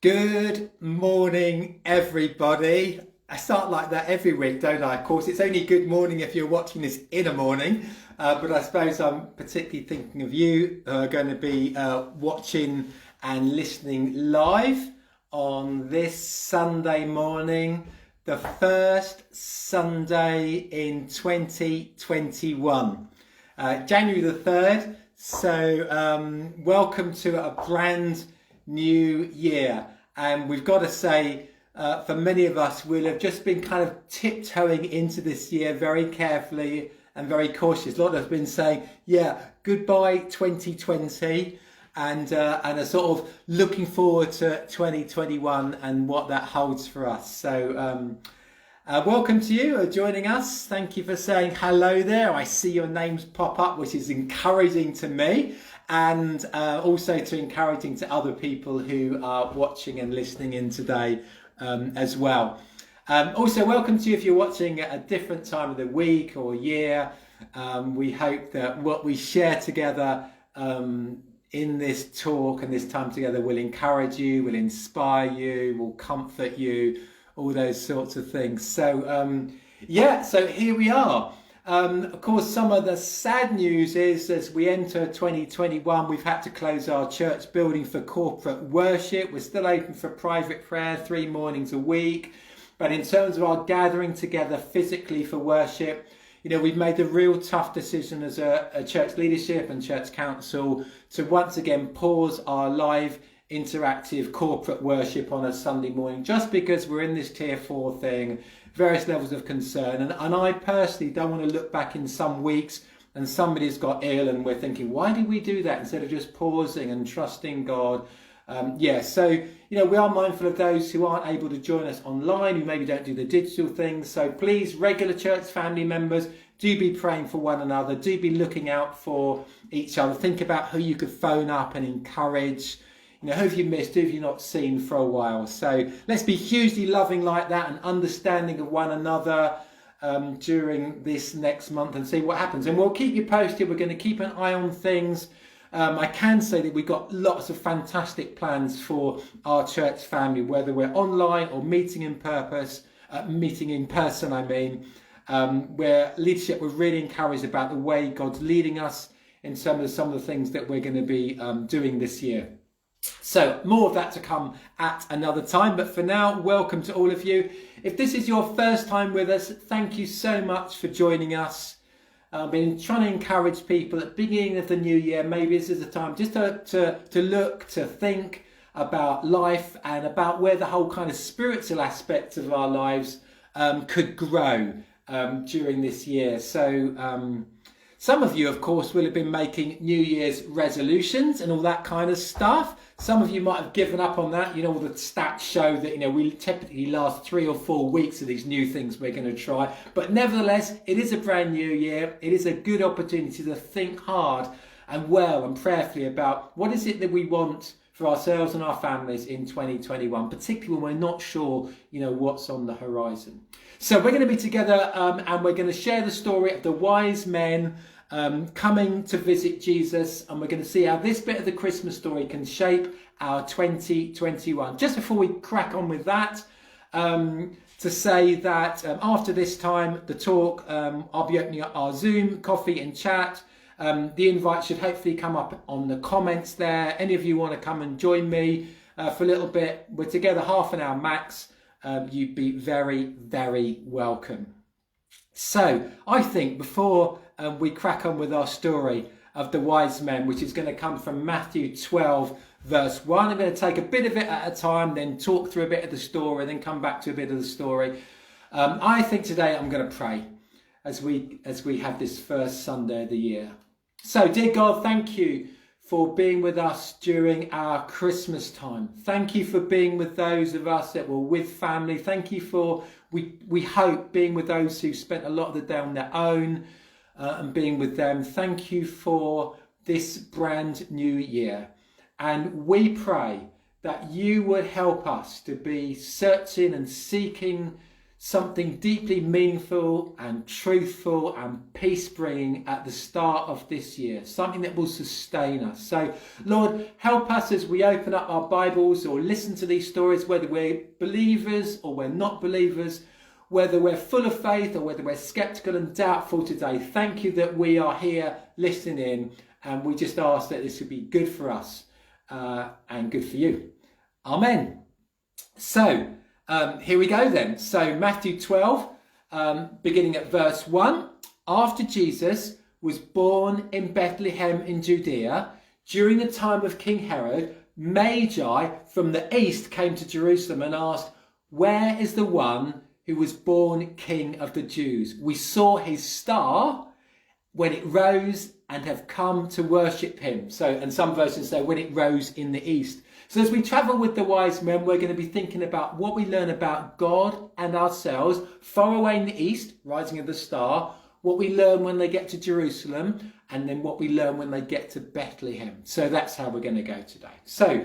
Good morning, everybody. I start like that every week, don't I? Of course, it's only good morning if you're watching this in a morning, but I suppose I'm particularly thinking of you who are going to be watching and listening live on this Sunday morning, the first Sunday in 2021, January the 3rd. So welcome to a brand new year. And we've got to say, for many of us, we'll have just been kind of tiptoeing into this year very carefully and very cautious. A lot have been saying, yeah, goodbye 2020, and are sort of looking forward to 2021 and what that holds for us. So welcome to you joining us. Thank you for saying hello there. I see your names pop up, which is encouraging to me, and also to encouraging to other people who are watching and listening in today as well. Also, welcome to you if you're watching at a different time of the week or year. We hope that what we share together in this talk and this time together will encourage you, will inspire you, will comfort you, all those sorts of things. So so here we are. Of course, some of the sad news is as we enter 2021, we've had to close our church building for corporate worship. We're still open for private prayer 3 mornings a week. But in terms of our gathering together physically for worship, you know, we've made the real tough decision as a church leadership and church council to once again pause our live interactive corporate worship on a Sunday morning, just because we're in this tier 4 thing, various levels of concern. And I personally don't want to look back in some weeks and somebody's got ill and we're thinking, why did we do that instead of just pausing and trusting God? So, you know, we are mindful of those who aren't able to join us online, who maybe don't do the digital things. So please, regular church family members, do be praying for one another, do be looking out for each other. Think about who you could phone up and encourage. You know, who have you missed? Who have you not seen for a while? So let's be hugely loving like that and understanding of one another during this next month and see what happens. And we'll keep you posted. We're going to keep an eye on things. I can say that we've got lots of fantastic plans for our church family, whether we're online or meeting in person, where leadership, we're really encouraged about the way God's leading us in some of the things that we're going to be doing this year. So more of that to come at another time. But for now, welcome to all of you. If this is your first time with us, thank you so much for joining us. I've been trying to encourage people at the beginning of the new year. Maybe this is a time just to look, to think about life and about where the whole kind of spiritual aspects of our lives could grow during this year. So some of you, of course, will have been making New Year's resolutions and all that kind of stuff. Some of you might have given up on that. You know, all the stats show that, you know, we typically last 3 or 4 weeks of these new things we're going to try. But nevertheless, it is a brand new year. It is a good opportunity to think hard and well and prayerfully about what is it that we want for ourselves and our families in 2021, particularly when we're not sure, you know, what's on the horizon. So we're going to be together and we're going to share the story of the wise men coming to visit Jesus, and we're going to see how this bit of the Christmas story can shape our 2021. Just before we crack on with that, to say that after this time, the talk, I'll be opening up our Zoom, coffee and chat. The invite should hopefully come up on the comments there. Any of you want to come and join me for a little bit? We're together half an hour max. You'd be very, very welcome. So I think before we crack on with our story of the wise men, which is going to come from Matthew 12, verse 1, I'm going to take a bit of it at a time, then talk through a bit of the story, then come back to a bit of the story. I think today I'm going to pray as we have this first Sunday of the year. So, dear God, thank you for being with us during our Christmas time. Thank you for being with those of us that were with family. Thank you for, we hope, being with those who spent a lot of the day on their own and being with them. Thank you for this brand new year. And we pray that you would help us to be searching and seeking something deeply meaningful and truthful and peace-bringing at the start of this year, something that will sustain us. So, Lord, help us as we open up our Bibles or listen to these stories, whether we're believers or we're not believers, whether we're full of faith or whether we're sceptical and doubtful today. Thank you that we are here listening in, and we just ask that this would be good for us and good for you. Amen. So, here we go then. So Matthew 12, beginning at verse 1. After Jesus was born in Bethlehem in Judea, during the time of King Herod, Magi from the east came to Jerusalem and asked, "Where is the one who was born King of the Jews? We saw his star when it rose and have come to worship him." So, and some versions say when it rose in the east. So as we travel with the wise men, we're going to be thinking about what we learn about God and ourselves far away in the east, rising of the star, what we learn when they get to Jerusalem, and then what we learn when they get to Bethlehem. So that's how we're going to go today. So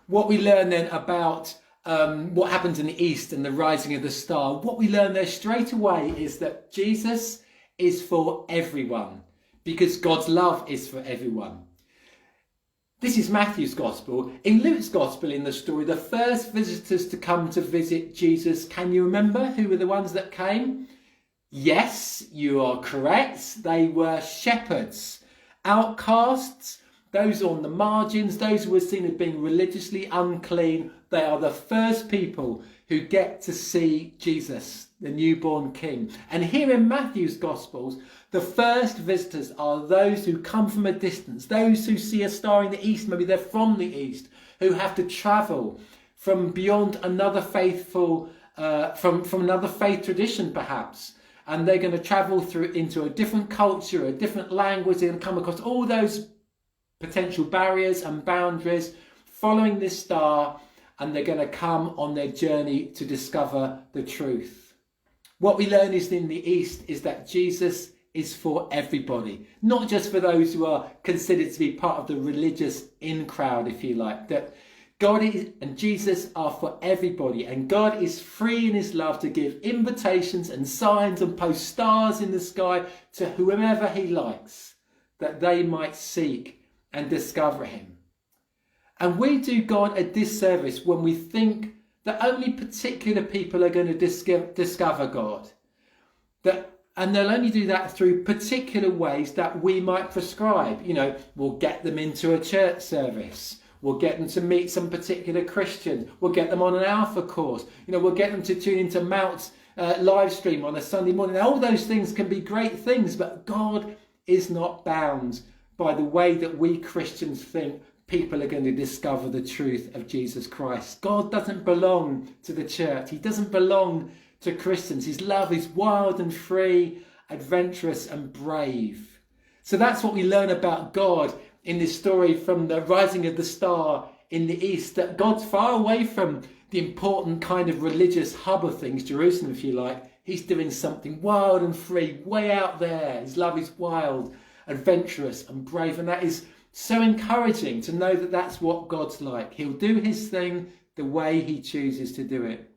what we learn then about what happens in the east and the rising of the star, what we learn there straight away is that Jesus is for everyone, because God's love is for everyone. This is Matthew's gospel. In Luke's gospel, in the story, the first visitors to come to visit Jesus, can you remember who were the ones that came? Yes, you are correct. They were shepherds, outcasts, those on the margins, those who were seen as being religiously unclean. They are the first people who get to see Jesus, the newborn king. And here in Matthew's Gospels, the first visitors are those who come from a distance, those who see a star in the east, maybe they're from the east, who have to travel from beyond another faithful, from another faith tradition perhaps. And they're going to travel through into a different culture, a different language, and come across all those potential barriers and boundaries, following this star, and they're going to come on their journey to discover the truth. What we learn is in the East is that Jesus is for everybody, not just for those who are considered to be part of the religious in crowd, if you like. That God is, and Jesus are for everybody, and God is free in his love to give invitations and signs and post stars in the sky to whomever he likes, that they might seek and discover him. And we do God a disservice when we think that only particular people are going to discover God. And they'll only do that through particular ways that we might prescribe. You know, we'll get them into a church service. We'll get them to meet some particular Christians. We'll get them on an Alpha course. You know, we'll get them to tune into Malc live stream on a Sunday morning. Now, all those things can be great things, but God is not bound by the way that we Christians think people are going to discover the truth of Jesus Christ. God doesn't belong to the church. He doesn't belong to Christians. His love is wild and free, adventurous and brave. So that's what we learn about God in this story from the rising of the star in the east, that God's far away from the important kind of religious hub of things, Jerusalem if you like. He's doing something wild and free, way out there. His love is wild, adventurous and brave, and that is so encouraging to know that that's what God's like. He'll do his thing the way he chooses to do it.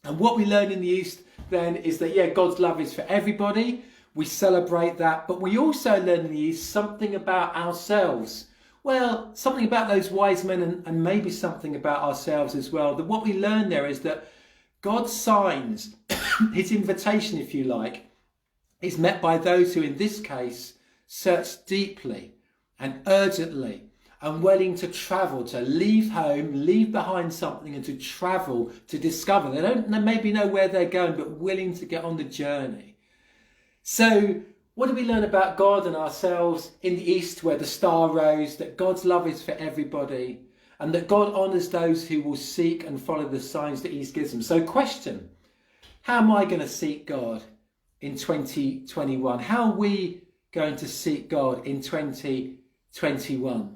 And what we learn in the East then is that, yeah, God's love is for everybody. We celebrate that. But we also learn in the East something about ourselves. Well, something about those wise men and maybe something about ourselves as well. That what we learn there is that God's signs, his invitation, if you like, is met by those who, in this case, search deeply and urgently and willing to travel, to leave home, leave behind something and to travel to discover. They don't maybe know where they're going, but willing to get on the journey. So what do we learn about God and ourselves in the East where the star rose? That God's love is for everybody and that God honours those who will seek and follow the signs that he gives them. So question, how am I going to seek God in 2021? How are we going to seek God in 2021?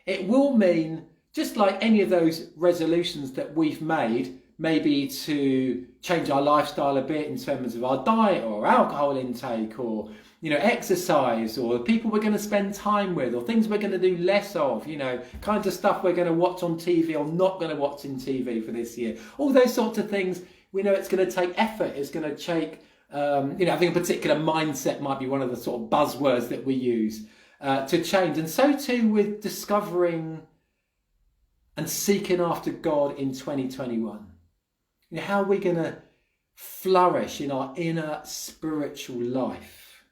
It will mean, just like any of those resolutions that we've made, maybe to change our lifestyle a bit in terms of our diet or alcohol intake or, you know, exercise or the people we're going to spend time with or things we're going to do less of, you know, kinds of stuff we're going to watch on TV or not going to watch on TV for this year. All those sorts of things We know it's going to take effort. It's going to take, I think a particular mindset might be one of the sort of buzzwords that we use to change. And so too with discovering and seeking after God in 2021. How are we going to flourish in our inner spiritual life?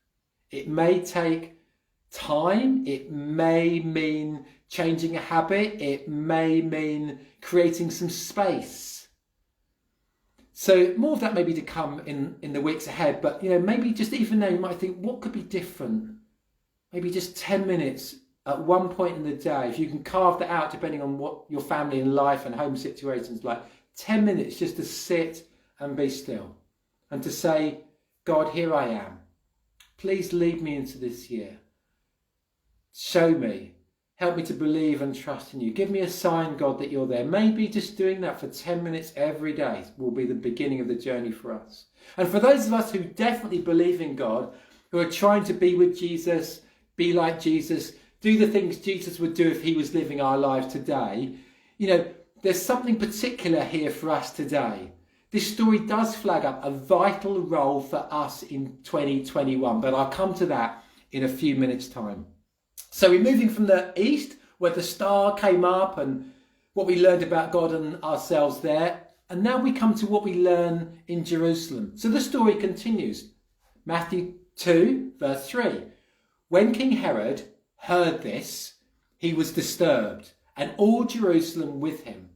It may take time. It may mean changing a habit. It may mean creating some space. So more of that maybe to come in the weeks ahead. But, maybe just even now you might think, what could be different? Maybe just 10 minutes at one point in the day, if you can carve that out, depending on what your family and life and home situation's like, 10 minutes just to sit and be still and to say, God, here I am. Please lead me into this year. Show me. Help me to believe and trust in you. Give me a sign, God, that you're there. Maybe just doing that for 10 minutes every day will be the beginning of the journey for us. And for those of us who definitely believe in God, who are trying to be with Jesus, be like Jesus, do the things Jesus would do if he was living our lives today, there's something particular here for us today. This story does flag up a vital role for us in 2021, but I'll come to that in a few minutes' time. So we're moving from the east, where the star came up and what we learned about God and ourselves there. And now we come to what we learn in Jerusalem. So the story continues. Matthew 2, verse 3. When King Herod heard this, he was disturbed, and all Jerusalem with him.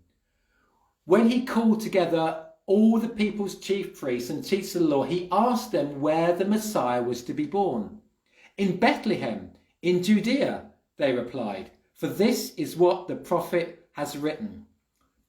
When he called together all the people's chief priests and teachers of the law, he asked them where the Messiah was to be born. In Bethlehem, in Judea, they replied, for this is what the prophet has written.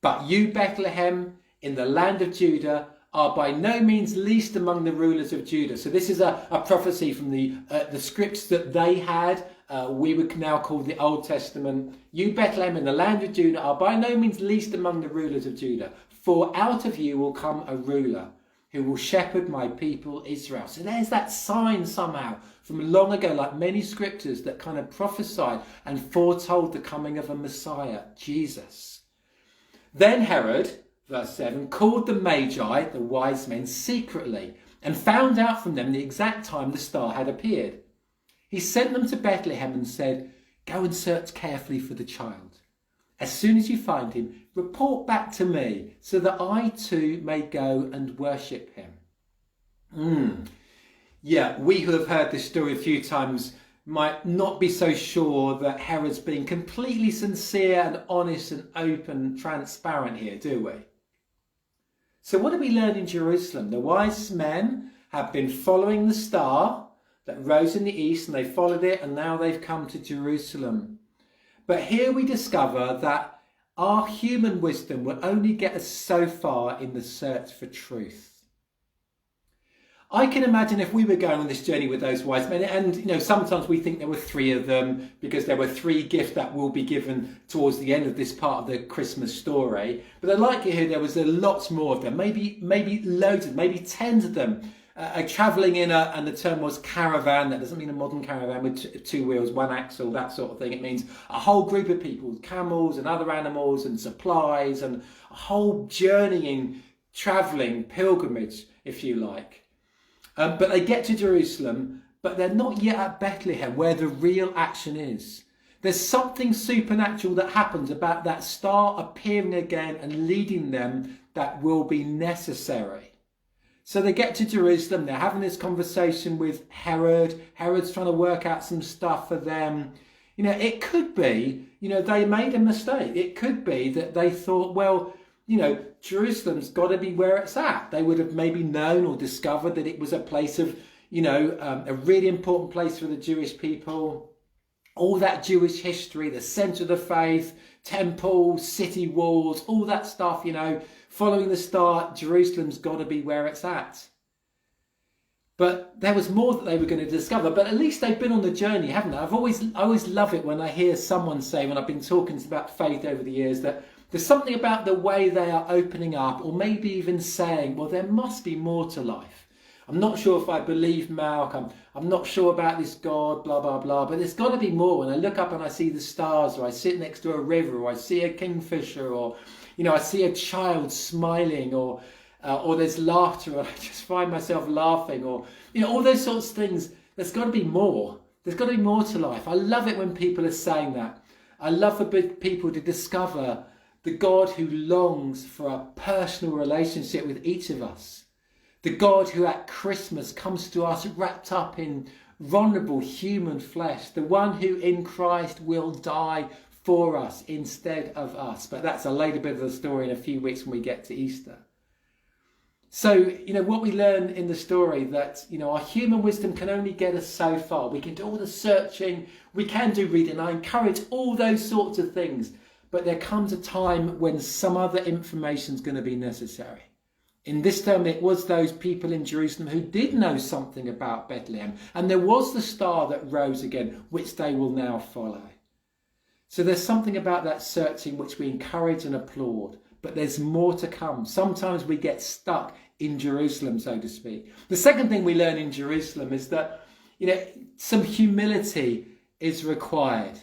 But you, Bethlehem, in the land of Judah, are by no means least among the rulers of Judah. So this is a prophecy from the scripts that they had. We would now call the Old Testament. You, Bethlehem, in the land of Judah, are by no means least among the rulers of Judah. For out of you will come a ruler who will shepherd my people Israel. So there's that sign somehow from long ago, like many scriptures that kind of prophesied and foretold the coming of a Messiah, Jesus. Then Herod, verse 7, called the Magi, the wise men, secretly and found out from them the exact time the star had appeared. He sent them to Bethlehem and said, go and search carefully for the child. As soon as you find him, report back to me so that I too may go and worship him. Yeah, we who have heard this story a few times might not be so sure that Herod's being completely sincere and honest and open and transparent here, do we? So what do we learn in Jerusalem? The wise men have been following the star that rose in the east, and they followed it, and now they've come to Jerusalem. But here we discover that our human wisdom will only get us so far in the search for truth. I can imagine if we were going on this journey with those wise men, and sometimes we think there were three of them because there were three gifts that will be given towards the end of this part of the Christmas story. But the likelihood there was lots more of them, maybe loads of them, maybe tens of them, travelling in and the term was caravan. That doesn't mean a modern caravan with two wheels, one axle, that sort of thing. It means a whole group of people, camels and other animals and supplies, and a whole journeying, travelling pilgrimage, if you like. But they get to Jerusalem, but they're not yet at Bethlehem, where the real action is. There's something supernatural that happens about that star appearing again and leading them that will be necessary. So they get to Jerusalem, they're having this conversation with Herod. Herod's trying to work out some stuff for them. It could be, they made a mistake. It could be that they thought, well, Jerusalem's got to be where it's at. They would have maybe known or discovered that it was a place of, a really important place for the Jewish people. All that Jewish history, the centre of the faith, temples, city walls, all that stuff, following the star, Jerusalem's got to be where it's at. But there was more that they were going to discover. But at least they've been on the journey, haven't they? I always love it when I hear someone say, when I've been talking about faith over the years, that there's something about the way they are opening up, or maybe even saying, well, there must be more to life. I'm not sure if I believe Malc. I'm not sure about this God, blah, blah, blah. But there's got to be more. When I look up and I see the stars, or I sit next to a river, or I see a kingfisher, or, I see a child smiling, or or there's laughter, or I just find myself laughing, or all those sorts of things. There's got to be more. There's got to be more to life. I love it when people are saying that. I love for people to discover the God who longs for a personal relationship with each of us. The God who at Christmas comes to us wrapped up in vulnerable human flesh. The one who in Christ will die for us instead of us. But that's a later bit of the story in a few weeks when we get to Easter. So, what we learn in the story that, our human wisdom can only get us so far. We can do all the searching, we can do reading. I encourage all those sorts of things. But there comes a time when some other information is going to be necessary. In this term, it was those people in Jerusalem who did know something about Bethlehem. And there was the star that rose again, which they will now follow. So there's something about that searching which we encourage and applaud. But there's more to come. Sometimes we get stuck in Jerusalem, so to speak. The second thing we learn in Jerusalem is that, some humility is required.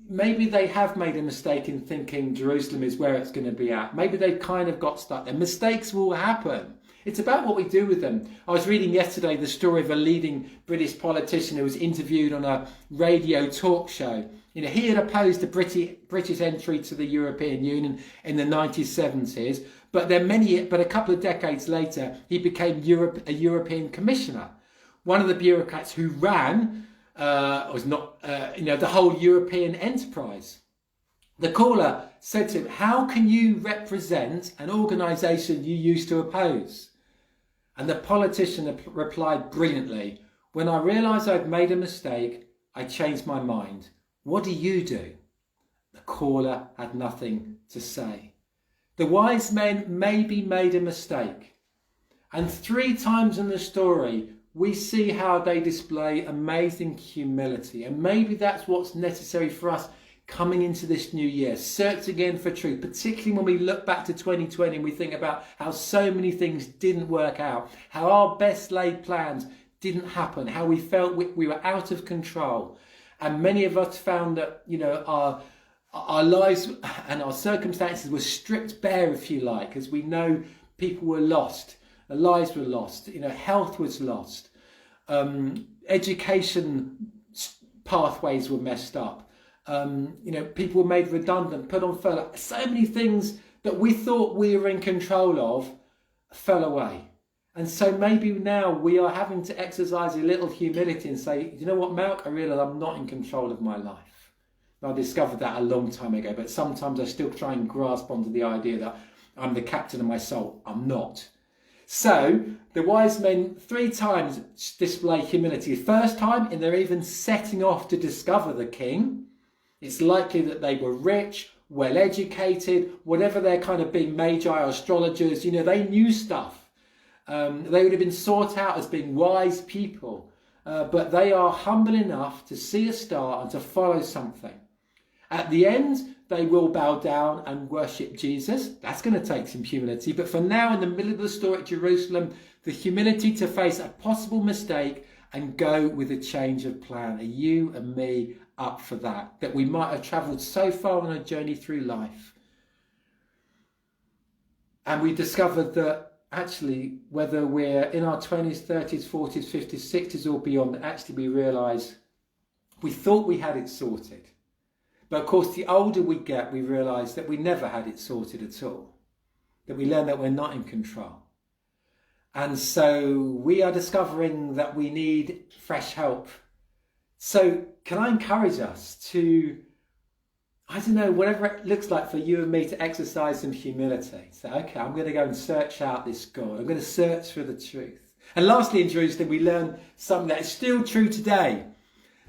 Maybe they have made a mistake in thinking Jerusalem is where it's going to be at. Maybe they've kind of got stuck there. Mistakes will happen. It's about what we do with them. I was reading yesterday the story of a leading British politician who was interviewed on a radio talk show. He had opposed the British entry to the European Union in the 1970s, but a couple of decades later, he became a European commissioner. One of the bureaucrats who ran was not, the whole European enterprise. The caller said to him, "How can you represent an organisation you used to oppose?" And the politician replied brilliantly, "When I realised I'd made a mistake, I changed my mind. What do you do?" The caller had nothing to say. The wise men maybe made a mistake. And 3 times in the story, we see how they display amazing humility. And maybe that's what's necessary for us coming into this new year. Search again for truth, particularly when we look back to 2020 and we think about how so many things didn't work out, how our best laid plans didn't happen, how we felt we were out of control. And many of us found that, our lives and our circumstances were stripped bare, if you like, as we know people were lost. Their lives were lost, health was lost, education pathways were messed up, people were made redundant, put on furlough. So many things that we thought we were in control of fell away. And so maybe now we are having to exercise a little humility and say, you know what, Malc, I realise I'm not in control of my life. And I discovered that a long time ago, but sometimes I still try and grasp onto the idea that I'm the captain of my soul. I'm not. So the wise men 3 times display humility. First time, and they're even setting off to discover the king. It's likely that they were rich, well educated, whatever their kind of being magi or astrologers, they knew stuff. They would have been sought out as being wise people, but they are humble enough to see a star and to follow something. At the end, they will bow down and worship Jesus. That's going to take some humility. But for now, in the middle of the story at Jerusalem, the humility to face a possible mistake and go with a change of plan. Are you and me up for that? That we might have travelled so far on a journey through life. And we discovered that actually, whether we're in our 20s, 30s, 40s, 50s, 60s or beyond, actually we realise we thought we had it sorted. But of course, the older we get, we realise that we never had it sorted at all. That we learn that we're not in control. And so we are discovering that we need fresh help. So can I encourage us to, whatever it looks like for you and me, to exercise some humility. So, okay, I'm going to go and search out this God. I'm going to search for the truth. And lastly, in Jerusalem, we learn something that is still true today.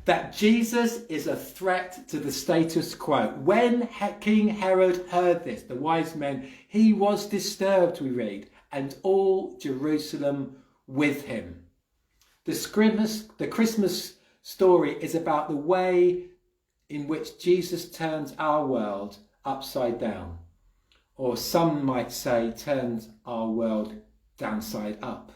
That Jesus is a threat to the status quo. When King Herod heard this, the wise men, he was disturbed, we read, and all Jerusalem with him. The Christmas story is about the way in which Jesus turns our world upside down. Or some might say turns our world downside up.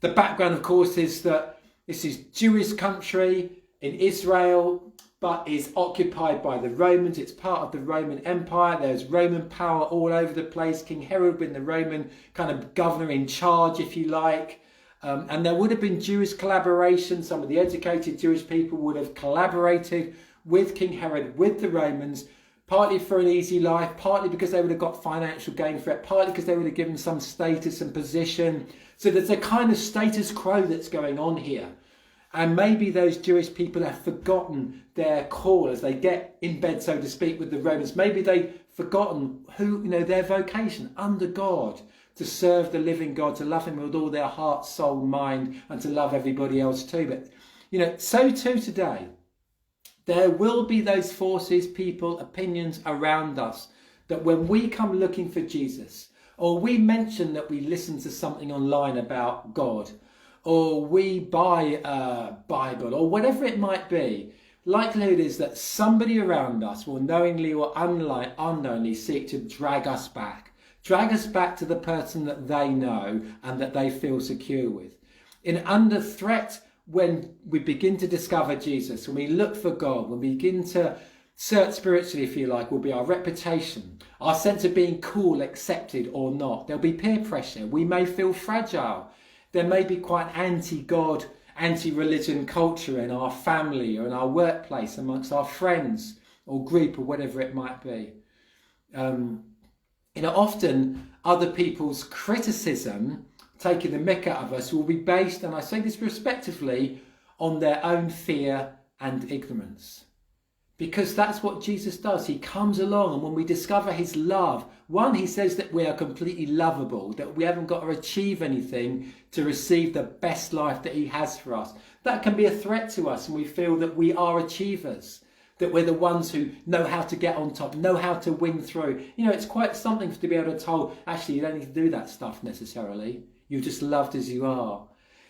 The background, of course, is that this is Jewish country in Israel. but is occupied by the Romans. It's part of the Roman Empire. There's Roman power all over the place. King Herod being the Roman kind of governor in charge, if you like. And there would have been Jewish collaboration. Some of the educated Jewish people would have collaborated with King Herod, with the Romans, partly for an easy life, partly because they would have got financial gain for it, partly because they would have given some status and position. So there's a kind of status quo that's going on here. And maybe those Jewish people have forgotten their call as they get in bed, so to speak, with the Romans. Maybe they've forgotten their vocation under God, to serve the living God, to love him with all their heart, soul, mind, and to love everybody else too. But, so too today, there will be those forces, people, opinions around us that when we come looking for Jesus, or we mention that we listen to something online about God, or we buy a Bible, or whatever it might be, likelihood is that somebody around us will knowingly or unknowingly seek to drag us back to the person that they know and that they feel secure with. In under threat, when we begin to discover Jesus, when we look for God, when we begin to search spiritually, if you like, will be our reputation, our sense of being cool, accepted or not. There'll be peer pressure. We may feel fragile. There may be quite anti-God, anti-religion culture in our family or in our workplace, amongst our friends or group or whatever it might be. Often other people's criticism, taking the mick out of us, will be based, and I say this respectively, on their own fear and ignorance. Because that's what Jesus does. He comes along, and when we discover his love, one, he says that we are completely lovable, that we haven't got to achieve anything to receive the best life that he has for us. That can be a threat to us, and we feel that we are achievers, that we're the ones who know how to get on top, know how to win through. It's quite something to be able to tell, actually, you don't need to do that stuff necessarily. You're just loved as you are.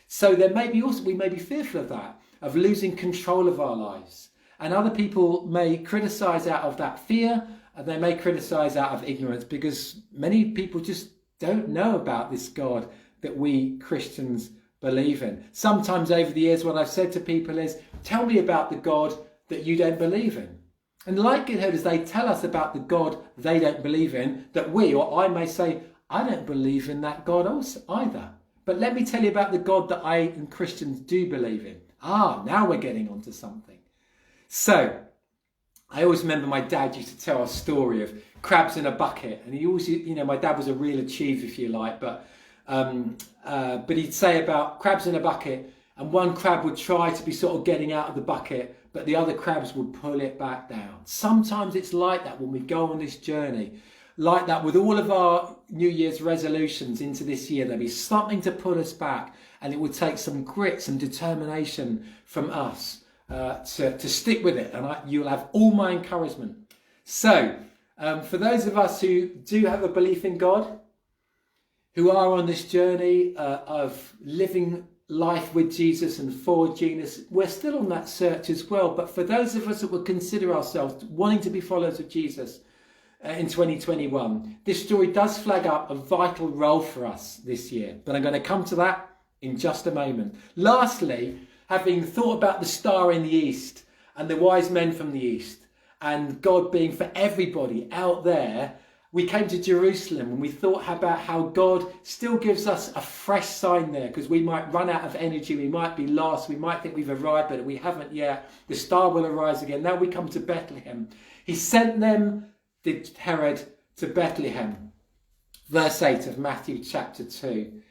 So we may be fearful of that, of losing control of our lives. And other people may criticise out of that fear, and they may criticise out of ignorance, because many people just don't know about this God that we Christians believe in. Sometimes over the years, what I've said to people is, tell me about the God that you don't believe in. And the likelihood is they tell us about the God they don't believe in, that we, or I may say, I don't believe in that God also either. But let me tell you about the God that I and Christians do believe in. Now we're getting onto something. So, I always remember my dad used to tell a story of crabs in a bucket. And he always, my dad was a real achiever, if you like. But he'd say about crabs in a bucket, and one crab would try to be sort of getting out of the bucket, but the other crabs would pull it back down. Sometimes it's like that when we go on this journey. Like that with all of our New Year's resolutions into this year. There'll be something to pull us back, and it will take some grit, some determination from us to stick with it. And you'll have all my encouragement. So, for those of us who do have a belief in God, who are on this journey of living life with Jesus and for Jesus, we're still on that search as well. But for those of us that would consider ourselves wanting to be followers of Jesus, in 2021, this story does flag up a vital role for us this year, but I'm going to come to that in just a moment. Lastly, having thought about the star in the east and the wise men from the east and God being for everybody out there, we came to Jerusalem and we thought about how God still gives us a fresh sign there, because we might run out of energy, we might be lost, we might think we've arrived, but we haven't yet. The star will arise again. Now we come to Bethlehem. He sent them, did Herod, to Bethlehem, verse 8 of Matthew chapter 2,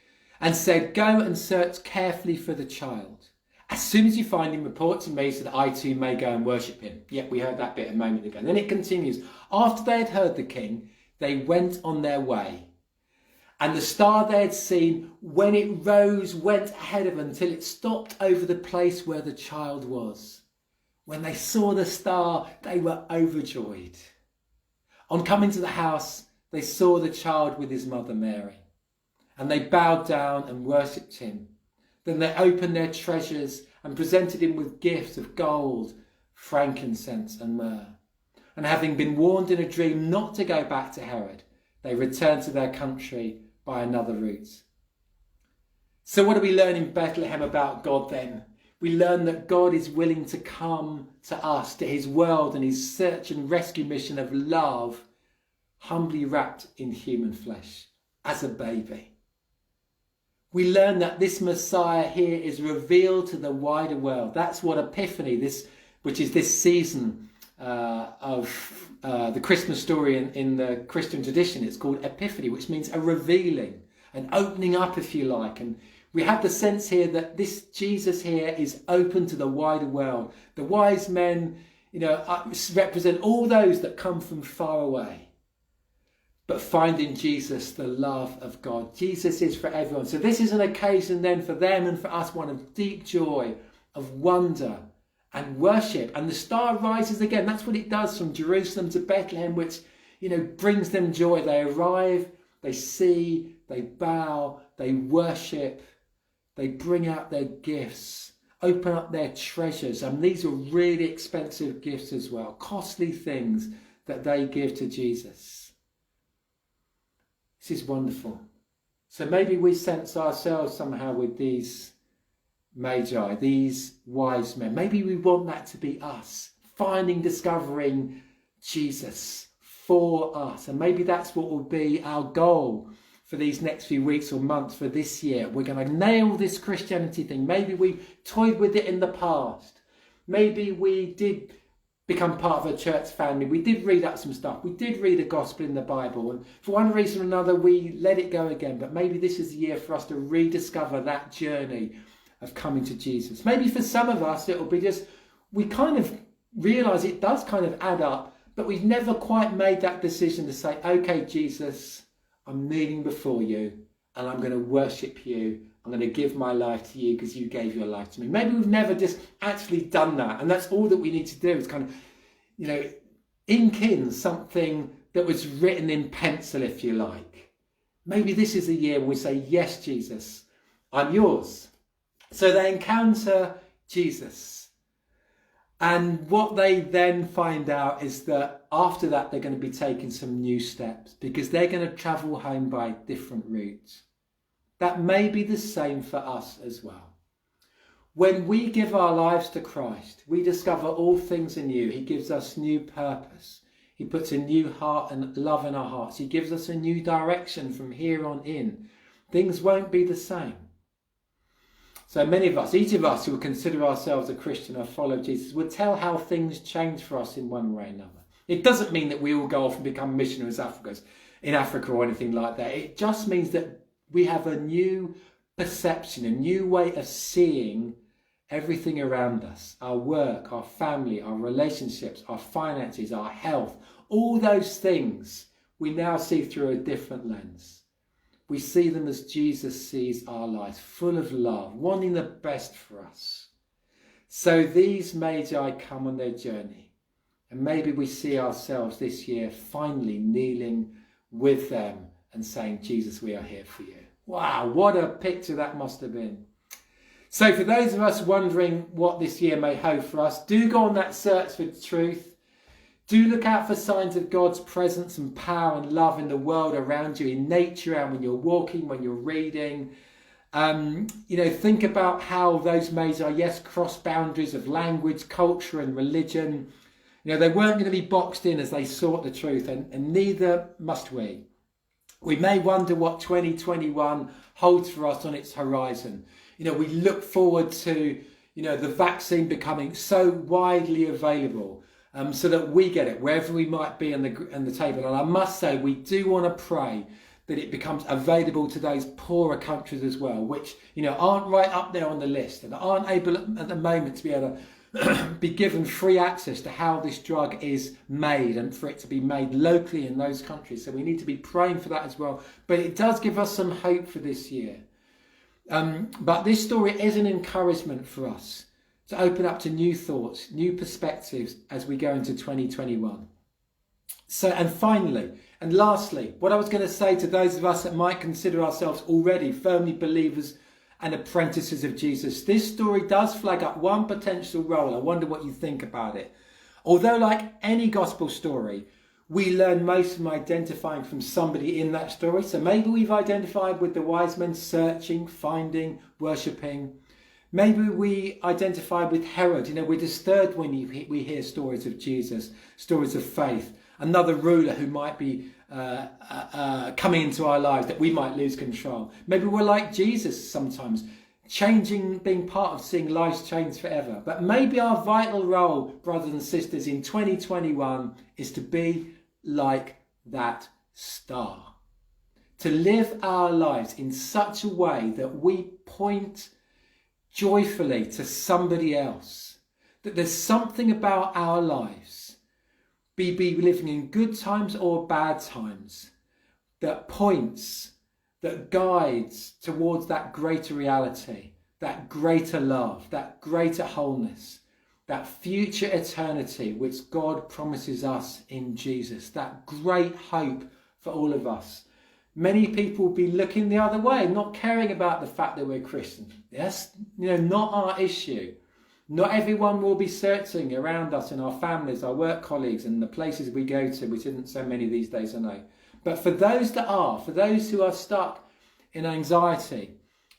and said, go and search carefully for the child. As soon as you find him, report to me so that I too may go and worship him. Yep, we heard that bit a moment ago. And then it continues. After they had heard the king, they went on their way. And the star they had seen, when it rose, went ahead of them until it stopped over the place where the child was. When they saw the star, they were overjoyed. On coming to the house, they saw the child with his mother Mary, and they bowed down and worshipped him. Then they opened their treasures and presented him with gifts of gold, frankincense and myrrh. And having been warned in a dream not to go back to Herod, they returned to their country by another route. So what do we learn in Bethlehem about God then? We learn that God is willing to come to us, to his world and his search and rescue mission of love, humbly wrapped in human flesh as a baby. We learn that this Messiah here is revealed to the wider world. That's what Epiphany, which is this season of the Christmas story in the Christian tradition, it's called Epiphany, which means a revealing, an opening up, if you like. And we have the sense here that this Jesus here is open to the wider world. The wise men, represent all those that come from far away, but find in Jesus the love of God. Jesus is for everyone. So this is an occasion then for them and for us, one of deep joy, of wonder and worship. And the star rises again. That's what it does from Jerusalem to Bethlehem, which, brings them joy. They arrive, they see, they bow, they worship, they bring out their gifts, open up their treasures. And these are really expensive gifts as well, costly things that they give to Jesus. This is wonderful. So maybe we sense ourselves somehow with these magi, these wise men. Maybe we want that to be us, discovering Jesus for us. And maybe that's what will be our goal for these next few weeks or months for this year. We're going to nail this Christianity thing. Maybe we toyed with it in the past. Maybe we did become part of a church family. We did read up some stuff. We did read a gospel in the Bible. And for one reason or another, we let it go again. But maybe this is the year for us to rediscover that journey of coming to Jesus. Maybe for some of us, it'll be just, we kind of realise it does kind of add up, but we've never quite made that decision to say, okay, Jesus, I'm kneeling before you and I'm going to worship you. I'm going to give my life to you because you gave your life to me. Maybe we've never just actually done that. And that's all that we need to do is kind of, ink in something that was written in pencil, if you like. Maybe this is the year when we say, yes, Jesus, I'm yours. So they encounter Jesus. And what they then find out is that after that, they're going to be taking some new steps because they're going to travel home by different routes. That may be the same for us as well. When we give our lives to Christ, we discover all things anew. He gives us new purpose. He puts a new heart and love in our hearts. He gives us a new direction from here on in. Things won't be the same. So many of us, each of us who would consider ourselves a Christian or follow Jesus, would tell how things change for us in one way or another. It doesn't mean that we will go off and become missionaries in Africa or anything like that. It just means that we have a new perception, a new way of seeing everything around us. Our work, our family, our relationships, our finances, our health, all those things we now see through a different lens. We see them as Jesus sees our lives, full of love, wanting the best for us. So these magi come on their journey. And maybe we see ourselves this year finally kneeling with them and saying, Jesus, we are here for you. Wow, what a picture that must have been. So for those of us wondering what this year may hold for us, do go on that search for truth. Do look out for signs of God's presence and power and love in the world around you, in nature, and when you're walking, when you're reading. Think about how those magi, yes, cross boundaries of language, culture and religion. They weren't going to be boxed in as they sought the truth, and neither must we. We may wonder what 2021 holds for us on its horizon. We look forward to, the vaccine becoming so widely available. So that we get it wherever we might be on the table. And I must say, we do want to pray that it becomes available to those poorer countries as well, which, aren't right up there on the list and aren't able at the moment to be able to be given free access to how this drug is made and for it to be made locally in those countries. So we need to be praying for that as well. But it does give us some hope for this year. But this story is an encouragement for us to open up to new thoughts, new perspectives as we go into 2021. So, and finally, and lastly, what I was going to say to those of us that might consider ourselves already firmly believers and apprentices of Jesus, this story does flag up one potential role. I wonder what you think about it. Although, like any gospel story, we learn most from identifying from somebody in that story. So maybe we've identified with the wise men searching, finding, worshipping. Maybe we identify with Herod. We're disturbed when we hear stories of Jesus, stories of faith, another ruler who might be coming into our lives, that we might lose control. Maybe we're like Jesus sometimes, changing, being part of seeing lives change forever. But maybe our vital role, brothers and sisters, in 2021 is to be like that star. To live our lives in such a way that we point joyfully to somebody else. That there's something about our lives, be living in good times or bad times, that points, that guides towards that greater reality, that greater love, that greater wholeness, that future eternity which God promises us in Jesus, that great hope for all of us. Many people will be looking the other way, not caring about the fact that we're Christian. Yes, not our issue. Not everyone will be searching around us in our families, our work colleagues, and the places we go to, which isn't so many these days, I know. But for those that are, for those who are stuck in anxiety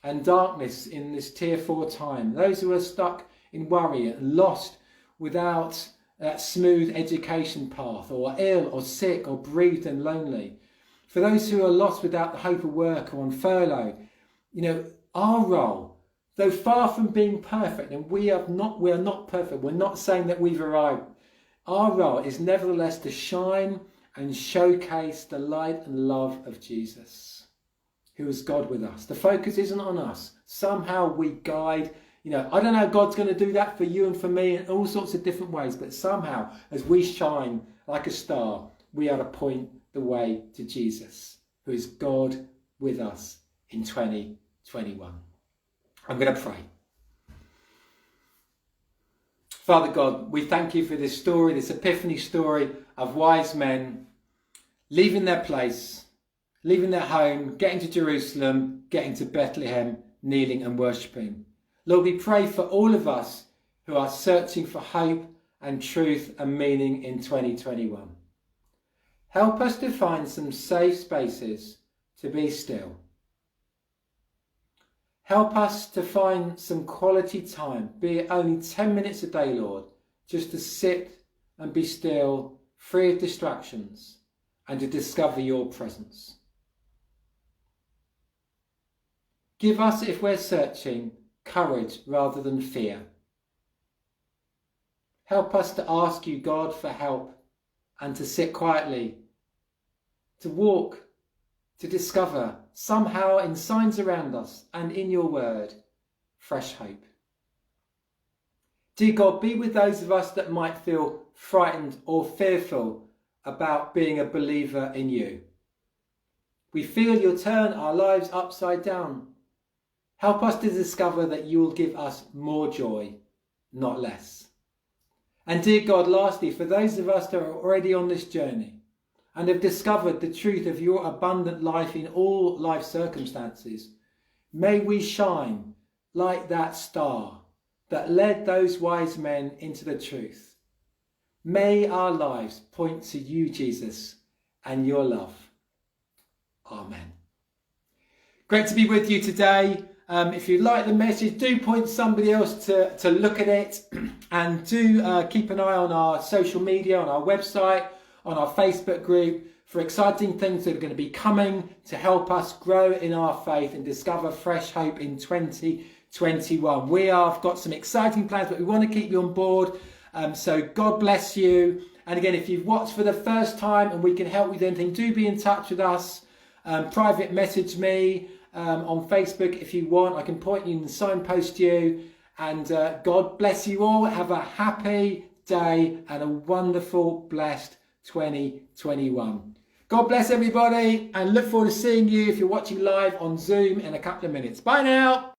and darkness in this tier 4 time, those who are stuck in worry and lost without that smooth education path, or ill or sick or bereaved and lonely, for those who are lost without the hope of work or on furlough, our role, though far from being perfect, and we are not perfect, we're not saying that we've arrived, our role is nevertheless to shine and showcase the light and love of Jesus, who is God with us. The focus isn't on us. Somehow we guide, I don't know how God's going to do that for you and for me in all sorts of different ways, but somehow as we shine like a star, we are to point the way to Jesus, who is God with us in 2021. I'm going to pray. Father God, we thank you for this story, this epiphany story of wise men leaving their place, leaving their home, getting to Jerusalem, getting to Bethlehem, kneeling and worshipping. Lord, we pray for all of us who are searching for hope and truth and meaning in 2021. Help us to find some safe spaces to be still. Help us to find some quality time, be it only 10 minutes a day, Lord, just to sit and be still, free of distractions, and to discover your presence. Give us, if we're searching, courage rather than fear. Help us to ask you, God, for help, and to sit quietly, to walk, to discover somehow in signs around us and in your word, fresh hope. Dear God, be with those of us that might feel frightened or fearful about being a believer in you. We feel you'll turn our lives upside down. Help us to discover that you will give us more joy, not less. And dear God, lastly, for those of us that are already on this journey and have discovered the truth of your abundant life in all life circumstances, may we shine like that star that led those wise men into the truth. May our lives point to you, Jesus, and your love. Amen. Great to be with you today. If you like the message, do point somebody else to look at it, and do keep an eye on our social media, on our website, on our Facebook group for exciting things that are going to be coming to help us grow in our faith and discover fresh hope in 2021. We have got some exciting plans, but we want to keep you on board. So God bless you. And again, if you've watched for the first time and we can help with anything, do be in touch with us. Private message me on Facebook if you want. I can point you and signpost you. And God bless you all. Have a happy day and a wonderful, blessed 2021. God bless everybody, and look forward to seeing you if you're watching live on Zoom in a couple of minutes. Bye now.